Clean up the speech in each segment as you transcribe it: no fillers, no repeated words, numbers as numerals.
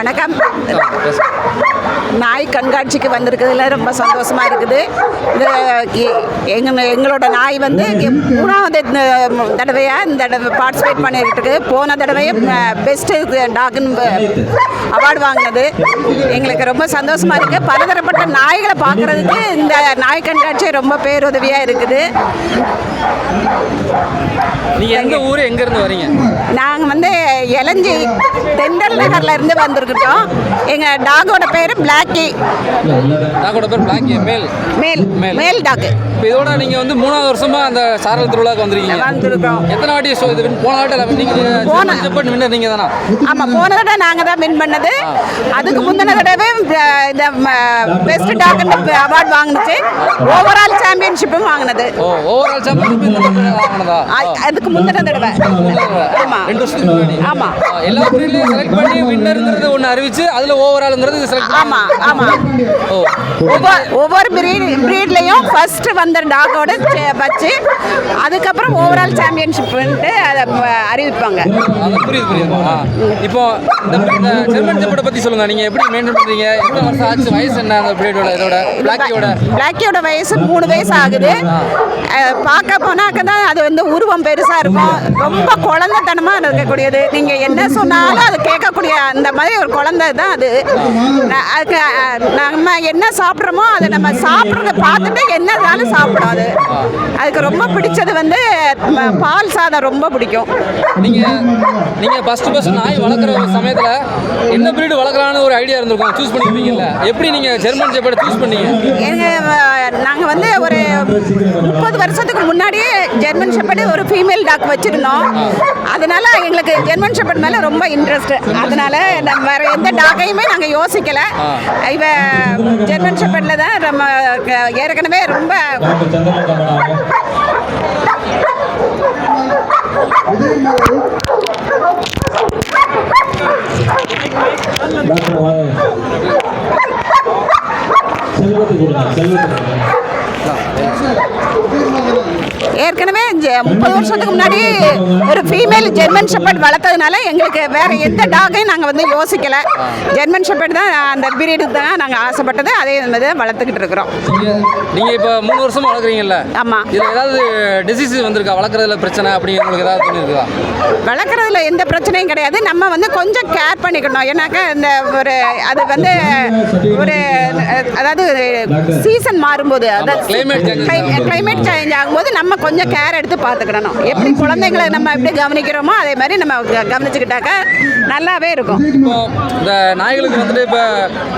வணக்கம். நாய் கண்காட்சிக்கு வந்திருக்கிறதுல ரொம்ப சந்தோஷமாக இருக்குது. இது எங்களோட நாய் வந்து 3வது தடவையாக இந்த தடவை பார்ட்டிசிபேட் பண்ணிக்கிட்டு இருக்கு. போன தடவையே பெஸ்ட்டு டாக்னு அவார்டு வாங்கினது. எங்களுக்கு ரொம்ப சந்தோஷமாக இருக்குது. பலதரப்பட்ட நாய்களை பார்க்குறதுக்கு இந்த நாய் கண்காட்சி ரொம்ப பேருதவியாக இருக்குது. நீங்கள் எந்த ஊர், எங்கேருந்து வரீங்க? நாங்கள் வந்து எலஞ்சி தென்றல் நகரில் இருந்து வந்திருக்கிட்டோம். எங்கள் டாகோட பேர் பிளாக்கி. டாகோட பேர் பிளாக்கி. மேல் டாக். இப்போ இதோட நீங்கள் வந்து 3வது வருஷமாக அந்த சாரல் திருவிழாவுக்கு வந்திருக்கோம். எத்தனை வாட்டி இது போன வாட்டி நீங்கள் நீங்கள் தானா? ஆமாம், போன தடவை நாங்கள் தான் வின் பண்ணது. அதுக்கு முந்தின தடவை இந்த பெஸ்ட் டாக்னு அவார்டு வாங்கினுச்சு. ஓவரால் சாம்பியன்ஷிப்பும் வாங்கினது. ஓவரால் சாம்பியன்ஷிப் வாங்கினதா? அதுக்கு முந்தின தடவை. ஆமாம், 2 வருஷத்துக்கு முன்னாடி. ஆமாம், எல்லா ப்ரீட்லையும் செலக்ட் பண்ணி வின்னருங்கிறது ஒன்று அறிவிச்சு அதில் ஓவராலுங்கிறது செலக்ட். ஆமாம் ஆமாம். ஒவ்வொரு ப்ரீட்லையும் ஃபர்ஸ்ட் வந்த டாகோட வச்சு அதுக்கப்புறம் ஓவரால் சாம்பியன்ஷிப் அதை அறிவிப்பாங்க. புரியுது. இப்போ இந்த ஜெர்மன் ஷெப்பர்டை பற்றி சொல்லுங்கள். நீங்கள் எப்படி மெயின்டைன் பண்ணுறீங்க? எத்தனை வருஷம் ஆச்சு? வயசு என்ன அந்த ப்ரீடோட? இதோட பிளாக்கியோட வயசு 3 வயசு ஆகுது. பார்க்க போனாக்க தான் அது வந்து உருவம் பெருசாக இருக்கும். ரொம்ப குழந்தைத்தனமாக இருக்கக்கூடியது. நீங்கள் என்ன சொன்னாலும் அது கேட்கக்கூடிய அந்த மாதிரி ஒரு குழந்தை தான் அது. அதுக்கு நம்ம என்ன சாப்பிட்றோமோ அதை நம்ம சாப்பிட்றத பார்த்துட்டு என்னதாலும் சாப்பிடும். அதுக்கு ரொம்ப பிடிச்சது வந்து பால் சாதம் ரொம்ப பிடிக்கும். நீங்கள் ஃபஸ்ட்டு நாய் வளர்க்குற சமயத்தில் என்ன ப்ரீடு வளர்க்கலான்னு ஒரு ஐடியா இருந்திருக்கும், சூஸ் பண்ணியிருப்பீங்கல்ல. எப்படி நீங்கள் ஜெர்மன் ஷெப்பர்டை சூஸ் பண்ணீங்க? நாங்கள் வந்து ஒரு 30 வருஷத்துக்கு முன்னாடியே ஜெர்மன் ஷெப்பர்டு ஒரு ஃபீமேல் டாக் வச்சுருந்தோம். அதனால எங்களுக்கு ஜெர்மன் ஷெப்பர்ட் மேலே ரொம்ப இன்ட்ரெஸ்ட். அதனால நம்ம வேறு எந்த டாகையுமே நாங்கள் யோசிக்கலை. இவ ஜெர்மன் ஷெப்பர்டில் தான் நம்ம ஏற்கனவே ரொம்ப ஏற்கனவே 30 வருஷத்துக்கு முன்னாடி ஒரு ஃபீமேல் ஜெர்மன் ஷெப்பர்ட் வளர்த்ததுனால எங்களுக்கு வேறு எந்த டாகையும் நாங்கள் வந்து யோசிக்கலை. ஜெர்மன் ஷெப்பர்ட் தான் அந்த பீரியடுக்கு தான் நாங்கள் ஆசைப்பட்டது. அதே மாதிரி வளர்த்துக்கிட்டு இருக்கிறோம். நீங்கள் இப்போ 3 வருஷமாக வளர்க்குறீங்கல்ல? ஆமாம். இதில் ஏதாவது டிசீஸ் வந்திருக்கா? வளர்க்குறதுல பிரச்சனை அப்படி உங்களுக்கு ஏதாவது பண்ணியிருக்கா? வளர்க்குறதுல எந்த பிரச்சனையும் கிடையாது. நம்ம வந்து கொஞ்சம் கேர் பண்ணிக்கணும். ஏன்னாக்கா இந்த ஒரு அது வந்து ஒரு அதாவது சீசன் மாறும்போது, அதாவது கிளைமேட் சேஞ்ச் ஆகும்போது நம்ம கொஞ்சம் கேர் எடுத்து பார்த்துக்கிடணும். எப்படி குழந்தைங்களை நம்ம எப்படி கவனிக்கிறோமோ அதே மாதிரி நம்ம கவனிச்சுக்கிட்டாக்கா நல்லாவே இருக்கும். இப்போ இந்த நாய்களுக்கு வந்துட்டு இப்போ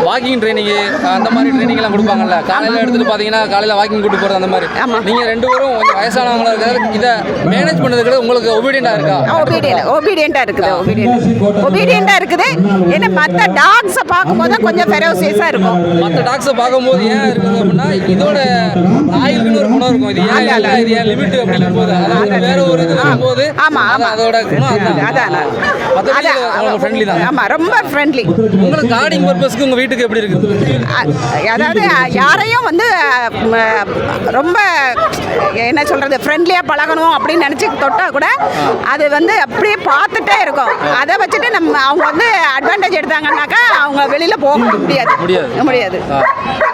வாக்கிங் ட்ரைனிங்கு அந்த மாதிரி ட்ரைனிங்லாம் கொடுப்பாங்கல்ல. காலையில் எடுத்துகிட்டு பார்த்தீங்கன்னா காலையில் வாக்கிங் கூட்டு போகிறது அந்த மாதிரி. நீங்கள் 2 பேரும் கொஞ்சம் வயசானவங்களா இருக்கிறது இதை மேனேஜ் பண்ணுறதுக்கு உங்களுக்கு ஒபீடியண்ட்டாக இருக்கா? ஒபீடியண்ட்டாக இருக்குது. ஏன்னா மற்ற டாக்ஸை பார்க்கும்போது கொஞ்சம் ஃபெரோசியஸாக இருக்கும். மற்ற டாக்ஸை பார்க்கும்போது ஏன் இருக்குது அப்படின்னா இதோட நாய்களுக்குன்னு ஒரு குணம் இருக்கும். இது ஏன் லிமிட் அப்படின்னு போது அதாவது வேற ஒரு இது போது அதோட குணம் அதான் ஃப்ரெண்ட்லி தான். ஆமாம், ரொம்ப ஃப்ரெண்ட்லி. உங்களுக்கு கார்டிங் பர்பஸ்க்கு உங்கள் வீட்டுக்கு எப்படி இருக்குது? அதாவது யாரையும் வந்து ரொம்ப என்ன சொல்கிறது ஃப்ரெண்ட்லியாக பழகணும் அப்படின்னு நினச்சி தொட்டால் கூட அது வந்து அப்படியே பார்த்துட்டே இருக்கும். அதை வச்சுட்டு நம்ம அவங்க வந்து அட்வான்டேஜ் எடுத்தாங்கன்னாக்கா அவங்க வெளியில் போக முடியாது.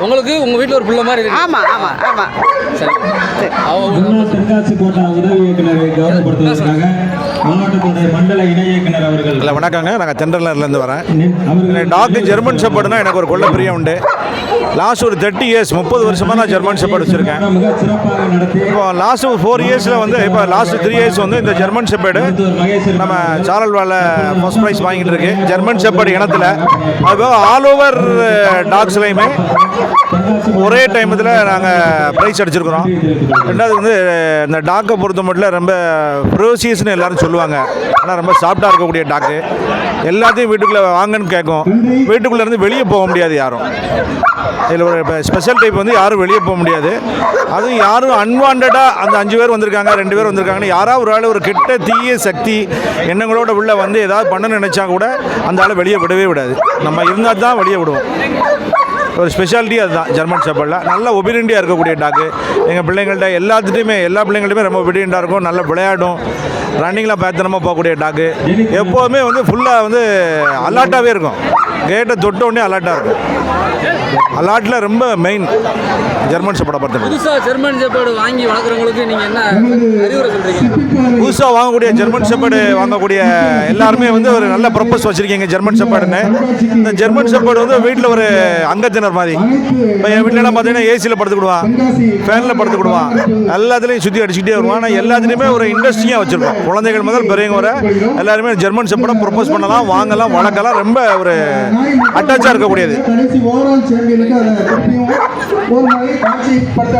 உங்களுக்கு உங்கள் வீட்டில் ஒரு பிள்ளை மாதிரி இருக்கு. ஆமாம் ஆமாம் ஆமாம். சரி, தென்காசி கோட்டா உதவி இயக்குநரை கௌரவப்படுத்துவதற்காக மாவட்டத்துடைய மண்டல இணை இயக்குனர் அவர்கள். இல்லை, வணக்கங்க. நாங்கள் தென்றலர்லேருந்து வரேன். டாக் ஜெர்மன் ஷெப்பர்டுனா எனக்கு ஒரு கொள்ள பிரியம் உண்டு. லாஸ்ட் ஒரு 30 இயர்ஸ் 30 வருஷமாக நான் ஜெர்மன் ஷெப்பர்டு வச்சுருக்கேன். இப்போ லாஸ்ட் 4 இயர்ஸில் வந்து இப்போ லாஸ்ட் 3 இயர்ஸ் வந்து இந்த ஜெர்மன் ஷெப்பர்டு நம்ம சாரல்வால ஃபர்ஸ்ட் ப்ரைஸ் வாங்கிட்டு இருக்கு. ஜெர்மன் ஷெப்பர்டு இனத்தில் அதுபோக ஆல் ஓவர் டாக்ஸ்லையுமே ஒரே டைமத்தில் நாங்கள் ப்ரைஸ் அடிச்சிருக்கிறோம். ரெண்டாவது வந்து இந்த டாக்கை பொறுத்த மட்டும் ரொம்ப ப்ரோசியஸ்னு எல்லோரும் சொல்லுவாங்க. ஆனால் ரொம்ப சாஃப்டாக இருக்கக்கூடிய டாக்கு. எல்லாத்தையும் வீட்டுக்குள்ளே வாங்கன்னு கேட்கும். வீட்டுக்குள்ளேருந்து வெளியே போக முடியாது யாரும். இதில் ஒரு ஸ்பெஷல் டைப் வந்து யாரும் வெளியே போக முடியாது. அதுவும் யாரும் அன்வான்டாக அந்த 5 பேர் வந்திருக்காங்க 2 பேர் வந்திருக்காங்கன்னு யாராவது ஒரு ஆள் ஒரு கெட்ட தீய சக்தி எண்ணங்களோட உள்ள வந்து ஏதாவது பண்ணணும்னு நினச்சா கூட அந்த ஆளை வெளியே விடவே விடாது. நம்ம இருந்தால் தான் வெளியே விடுவோம். ஒரு ஸ்பெஷாலிட்டி அதுதான் ஜெர்மன் ஷெப்பர்டில். நல்ல ஒபீடியண்ட்டாக இருக்கக்கூடிய டாக்கு. எங்கள் பிள்ளைங்கள்ட்ட எல்லா பிள்ளைங்கள்ட்டுமே ரொம்ப ஒபீடியண்ட்டாக இருக்கும். நல்லா விளையாடும். ரன்னிங்லாம் பேத்தனமாக போகக்கூடிய டாக்கு. எப்போதுமே வந்து ஃபுல்லாக வந்து அலர்ட்டாகவே இருக்கும். கேட்டை தொட்ட உடனே அலர்ட்டாக இருக்கும். அலர்ட்டில் ரொம்ப மெயின் ஜெர்மன் ஷெப்பர்டை பொறுத்தவரை. புதுசாக ஜெர்மன் ஷெப்பர்டு வாங்கி வளர்க்குறவங்களுக்கு நீங்கள் என்ன அறிவுரை சொல்கிறீங்க? புதுசாக வாங்கக்கூடிய ஜெர்மன் ஷெப்பர்டு வாங்கக்கூடிய எல்லாருமே வந்து ஒரு நல்ல ப்ரப்போஸ் வச்சுருக்கீங்க ஜெர்மன் ஷெப்பர்டுன்னு. இந்த ஜெர்மன் ஷெப்பர்டு வந்து வீட்டில் ஒரு அங்கத்தினர் மாதிரி. இப்போ என் வீட்டிலலாம் பார்த்தீங்கன்னா ஏசியில் படுத்துக்கிடுவான், ஃபேனில் படுத்துக்கிடுவான், எல்லாத்துலேயும் சுற்றி அடிச்சுக்கிட்டே வருவான். ஆனால் எல்லாத்துலேயுமே ஒரு இன்ட்ரெஸ்டிங்காக வச்சுருக்கோம். குழந்தைகள் முதல் பெரியவங்க வர எல்லாருமே ஜெர்மன் ஷெப்பர்டை ப்ரப்போஸ் பண்ணலாம், வாங்கலாம், வளர்க்கலாம். ரொம்ப ஒரு அட்டாச்சாக இருக்கக்கூடியது. கடைசி ஓவரால் சாம்பியனுக்கு அதை திருப்பியும் ஒரு முறை காட்சிப்படுத்த